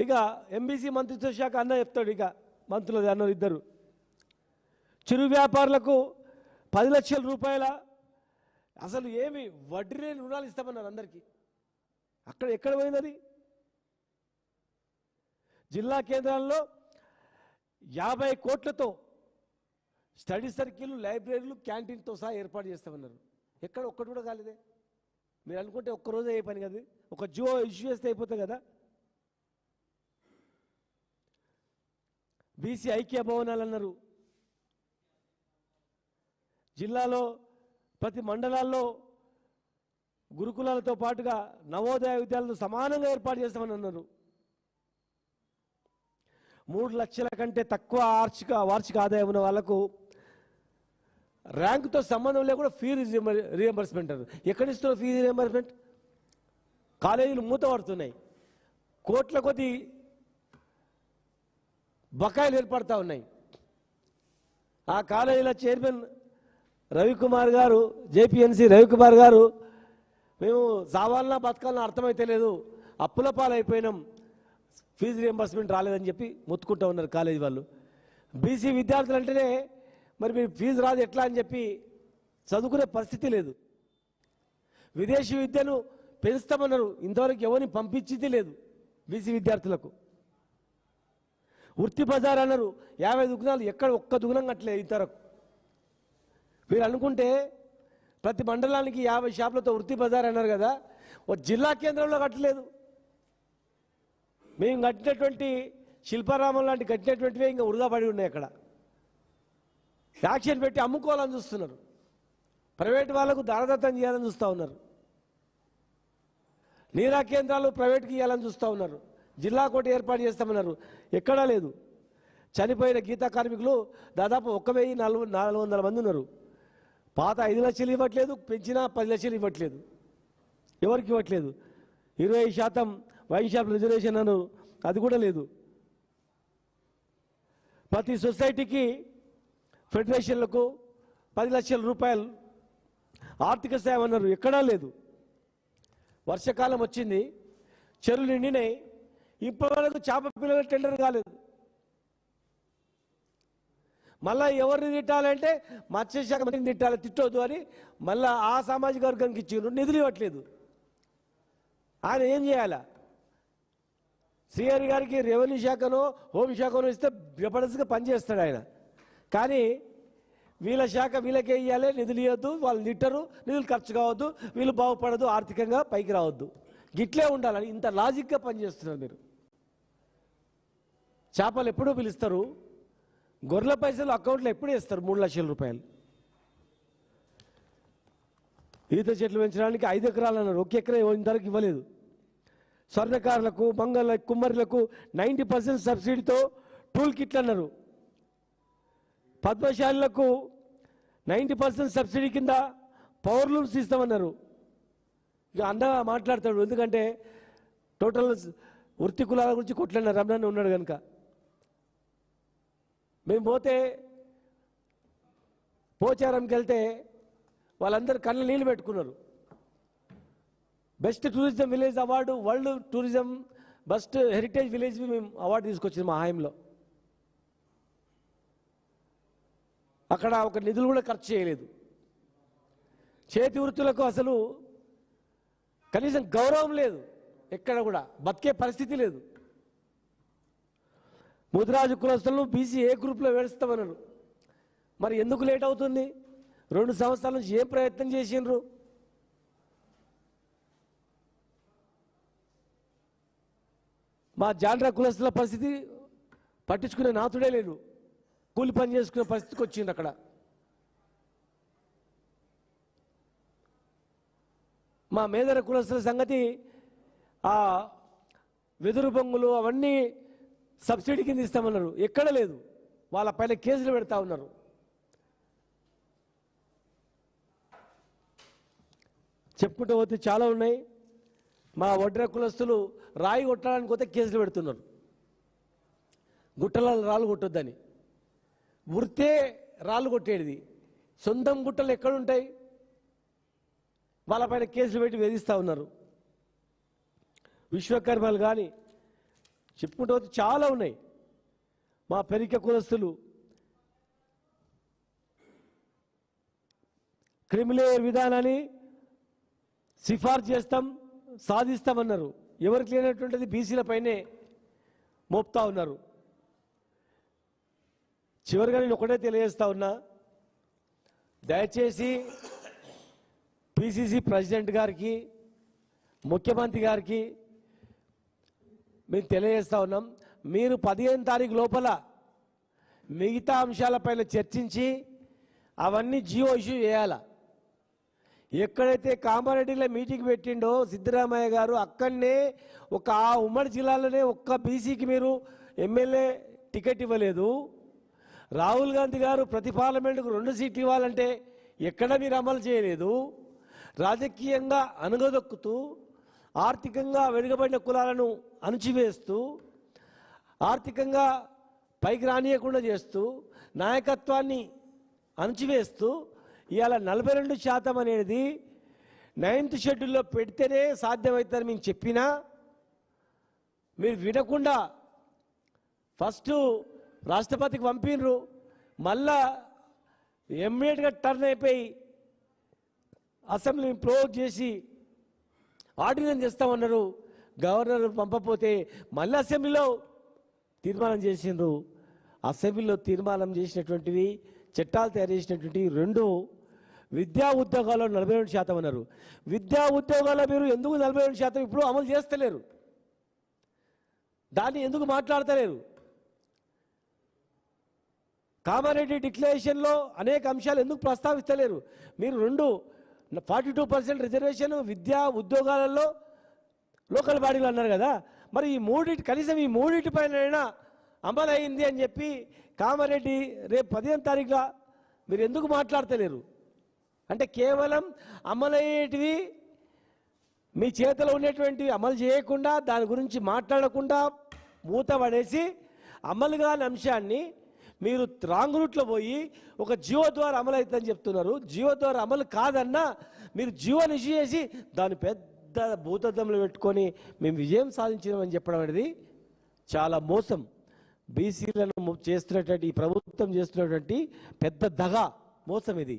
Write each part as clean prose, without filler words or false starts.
ఇక ఎంబీసీ మంత్రిత్వ శాఖ అన్న చెప్తాడు. ఇక మంత్రులు అన్నారు ఇద్దరు. చిరు వ్యాపారులకు 10 లక్షల రూపాయల అసలు ఏమి వడ్డీ లేని రుణాలు ఇస్తామన్నారు అందరికీ. అక్కడ ఎక్కడ పోయింది? జిల్లా కేంద్రాల్లో 50 కోట్లతో స్టడీ సర్కిల్, లైబ్రరీలు, క్యాంటీన్తో సహా ఏర్పాటు చేస్తామన్నారు. ఎక్కడ ఒక్కటి కూడా కాలేదే. మీరు అనుకుంటే ఒక్కరోజు అయ్యే పని కదా, ఒక జియో ఇష్యూ చేస్తే అయిపోతుంది కదా. బీసీ ఐక్య భవనాలు అన్నారు. జిల్లాలో ప్రతి మండలాల్లో గురుకులాలతో పాటుగా నవోదయ విద్యాలయాలను సమానంగా ఏర్పాటు చేస్తామని అన్నారు. 3 లక్షల కంటే తక్కువ వార్షిక ఆదాయం ఉన్న వాళ్లకు ర్యాంకుతో సంబంధం లేకుండా ఫీజు రియంబర్స్మెంట్ అన్నారు. ఎక్కడిస్తున్నారు ఫీజు రియంబర్స్మెంట్? కాలేజీలు మూతపడుతున్నాయి, కోట్ల కొద్ది బకాయిలు ఏర్పడతా ఉన్నాయి. ఆ కాలేజీల చైర్మన్ రవికుమార్ గారు, జేపీఎన్సీ రవికుమార్ గారు, మేము సావాలనా బతకాలన్నా అర్థమైతే లేదు, అప్పుల పాలైపోయినాం, ఫీజు రియంబర్స్మెంట్ రాలేదని చెప్పి మొత్తుకుంటూ ఉన్నారు కాలేజీ వాళ్ళు. బీసీ విద్యార్థులు అంటేనే మరి మీరు ఫీజు రాదు ఎట్లా అని చెప్పి చదువుకునే పరిస్థితి లేదు. విదేశీ విద్యను పెంచుతామన్నారు, ఇంతవరకు ఎవరిని పంపించింది లేదు బీసీ విద్యార్థులకు. వృత్తి బజార్ అన్నారు, 50 దుకాణాలు, ఎక్కడ ఒక్క దుకాణం కట్టలేదు ఇంతవరకు. మీరు అనుకుంటే ప్రతి మండలానికి 50 షాపులతో వృత్తి బజార్ అన్నారు కదా, ఒక జిల్లా కేంద్రంలో కట్టలేదు. మేము కట్టినటువంటి శిల్పారామం లాంటి కట్టినటువంటివే ఇంకా వృధా పడి ఉన్నాయి. అక్కడ యాక్షన్ పెట్టి అమ్ముకోవాలని చూస్తున్నారు, ప్రైవేట్ వాళ్ళకు దారదత్తం చేయాలని చూస్తూ ఉన్నారు. నీరా కేంద్రాలు ప్రైవేట్కి ఇవ్వాలని చూస్తూ ఉన్నారు. జిల్లా కోటి ఏర్పాటు చేస్తామన్నారు, ఎక్కడా లేదు. చనిపోయిన గీతా కార్మికులు దాదాపు 1400 మంది ఉన్నారు. పాత 5 లక్షలు ఇవ్వట్లేదు, పెంచిన 10 లక్షలు ఇవ్వట్లేదు, ఎవరికి ఇవ్వట్లేదు. 20% వైన్ షాప్ రిజర్వేషన్ అన్నారు, అది కూడా లేదు. ప్రతి సొసైటీకి, ఫెడరేషన్లకు 10 లక్షల రూపాయలు ఆర్థిక సాయం అన్నారు, ఎక్కడా లేదు. వర్షాకాలం వచ్చింది, చెరువులు నిండినాయి, ఇప్పటివరకు చేప పిల్లల టెండర్ కాలేదు. మళ్ళీ ఎవరిని తిట్టాలంటే మత్స్యశాఖ మంత్రిని తిట్టాలి, తిట్టొద్దు అని మళ్ళీ ఆ సామాజిక వర్గానికి ఇచ్చిండ్రు, నిధులు ఇవ్వట్లేదు. ఆయన ఏం చేయాలా? శ్రీహరి గారికి రెవెన్యూ శాఖనో హోంశాఖనో ఇస్తే జబర్దస్త్గా పనిచేస్తాడు ఆయన. కానీ వీళ్ళ శాఖ వీళ్ళకే ఇవ్వాలి, నిధులు ఇవ్వద్దు, వాళ్ళు తిట్టరు, నిధులు ఖర్చు కావద్దు, వీళ్ళు బాగుపడదు, ఆర్థికంగా పైకి రావద్దు, గిట్లే ఉండాలని ఇంత లాజిక్గా పనిచేస్తున్నారు మీరు. చేపలు ఎప్పుడూ పిలుస్తారు, గొర్రెల పైసలు అకౌంట్లో ఎప్పుడు వేస్తారు 3 లక్షల రూపాయలు. ఈత చెట్లు పెంచడానికి 5 ఎకరాలు అన్నారు, 1 ఎకరా ఇంతవరకు ఇవ్వలేదు. స్వర్ణకారులకు, మంగళ కుమ్మరులకు 90% సబ్సిడీతో టూల్ కిట్లు అన్నారు. పద్మశాలులకు 90% సబ్సిడీ కింద పవర్ లూమ్స్ ఇస్తామన్నారు. ఇక అండగా మాట్లాడతాడు, ఎందుకంటే టోటల్ వృత్తి కులాల గురించి కొట్లన్నారు, రమణాన్ని ఉన్నాడు కనుక. మేము పోచారంకి వెళ్తే వాళ్ళందరూ కళ్ళ నీళ్ళు పెట్టుకున్నారు. Best tourism village award, world tourism best heritage village మేము అవార్డు తీసుకొచ్చింది మా హాయంలో. అక్కడ ఒక నిధులు కూడా ఖర్చు చేయలేదు. చేతి వృత్తులకు అసలు కనీసం గౌరవం లేదు, ఎక్కడ కూడా బతికే పరిస్థితి లేదు. ముదిరాజు కులస్తులను బీసీ ఏ గ్రూప్లో వేస్తామన్నారు. మరి ఎందుకు లేట్ అవుతుంది? 2 సంవత్సరాల నుంచి ఏం ప్రయత్నం చేసిండ్రు? మా జాండ్రా కులస్తుల పరిస్థితి పట్టించుకునే నాతుడే లేడు, కూలి పని చేసుకునే పరిస్థితికి వచ్చింది. అక్కడ మా మేదర కులస్తుల సంగతి, ఆ వెదురు బొంగులు అవన్నీ సబ్సిడీ కింద ఇస్తామన్నారు, ఎక్కడ లేదు. వాళ్ళ పైన కేసులు పెడతా ఉన్నారు. చెప్పుకుంటూ పోతే చాలా ఉన్నాయి. మా వడ్ర కులస్తులు రాయి కొట్టడానికి పోతే కేసులు పెడుతున్నారు, గుట్టల రాళ్ళు కొట్టొద్దని. వృత్తే రాళ్ళు కొట్టేది, సొంతం గుట్టలు ఎక్కడుంటాయి? వాళ్ళపైన కేసులు పెట్టి వేధిస్తూ ఉన్నారు. విశ్వకర్మలు కానీ, చెప్పుకుంటూ పోతే చాలా ఉన్నాయి. మా పెరిక కులస్తులు క్రిమిలేయర్ విధానాన్ని సిఫార్సు చేస్తాం, సాధిస్తామన్నారు. ఎవరికి లేనటువంటిది బీసీలపైనే మోపుతా ఉన్నారు. చివరిగా నేను ఒకటే తెలియజేస్తా ఉన్నా, దయచేసి పిసిసి ప్రెసిడెంట్ గారికి, ముఖ్యమంత్రి గారికి మేము తెలియజేస్తా ఉన్నాం, మీరు 15 తారీఖు లోపల మిగతా అంశాలపైన చర్చించి అవన్నీ జియో ఇష్యూ చేయాల. ఎక్కడైతే కామారెడ్డిలో మీటింగ్ పెట్టిండో సిద్ధరామయ్య గారు, అక్కడనే ఆ ఉమ్మడి జిల్లాలోనే ఒక్క బీసీకి మీరు ఎమ్మెల్యే టికెట్ ఇవ్వలేదు. రాహుల్ గాంధీ గారు ప్రతి పార్లమెంటుకు 2 సీట్లు ఇవ్వాలంటే ఎక్కడ మీరు అమలు చేయలేదు. రాజకీయంగా అణగదొక్కుతూ, ఆర్థికంగా వెనుకబడిన కులాలను అణచివేస్తూ, ఆర్థికంగా పైకి రానియకుండా చేస్తూ, నాయకత్వాన్ని అణచివేస్తూ ఇవాళ 42% అనేది 9th షెడ్యూల్లో పెడితేనే సాధ్యమవుతుందని మేము చెప్పినా మీరు వినకుండా ఫస్ట్ రాష్ట్రపతికి పంపినరు, మళ్ళా ఇమ్మీడియట్గా టర్న్ అయిపోయి అసెంబ్లీని క్లోజ్ చేసి ఆర్డినెన్స్ చేస్తామన్నారు. గవర్నర్ పంపపోతే మళ్ళీ అసెంబ్లీలో తీర్మానం చేసిండ్రు. అసెంబ్లీలో తీర్మానం చేసినటువంటివి, చట్టాలు తయారు చేసినటువంటివి 2 విద్యా ఉద్యోగాల్లో 42% అన్నారు. విద్యా ఉద్యోగాల్లో మీరు ఎందుకు 42% ఇప్పుడు అమలు చేస్తలేరు? దాన్ని ఎందుకు మాట్లాడతలేరు? కామారెడ్డి డిక్లరేషన్లో అనేక అంశాలు ఎందుకు ప్రస్తావిస్తలేరు? మీరు 42% రిజర్వేషన్ విద్యా ఉద్యోగాలలో లోకల్ బాడీలు అన్నారు కదా, మరి ఈ కనీసం ఈ మూడింటిపైన అమలు అయింది అని చెప్పి కామారెడ్డి రేపు 15 తారీఖున మీరు ఎందుకు మాట్లాడతలేరు? అంటే కేవలం అమలయ్యేటివి మీ చేతిలో ఉండేటువంటివి అమలు చేయకుండా, దాని గురించి మాట్లాడకుండా మూత పడేసి, అమలు కాని అంశాన్ని మీరు రాంగ్ రూట్లో పోయి ఒక జియో ద్వారా అమలు అవుతుందని చెప్తున్నారు. జియో ద్వారా అమలు కాదన్నా మీరు జియోని ఇష్యూ చేసి దాన్ని పెద్ద భూతద్దంలో పెట్టుకొని మేము విజయం సాధించినామని చెప్పడం అనేది చాలా మోసం. బీసీలను చేస్తున్నటువంటి ఈ ప్రభుత్వం చేస్తున్నటువంటి పెద్ద దగా, మోసం ఇది.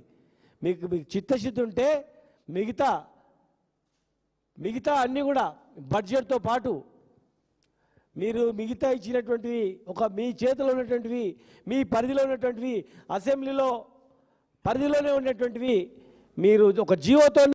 మీకు చిత్తశుద్ధి ఉంటే మిగతా అన్నీ కూడా బడ్జెట్తో పాటు మీరు మిగతా ఇచ్చినటువంటివి, మీ చేతిలో ఉన్నటువంటివి, మీ పరిధిలో ఉన్నటువంటివి, అసెంబ్లీలో పరిధిలోనే ఉన్నటువంటివి మీరు ఒక జియోతో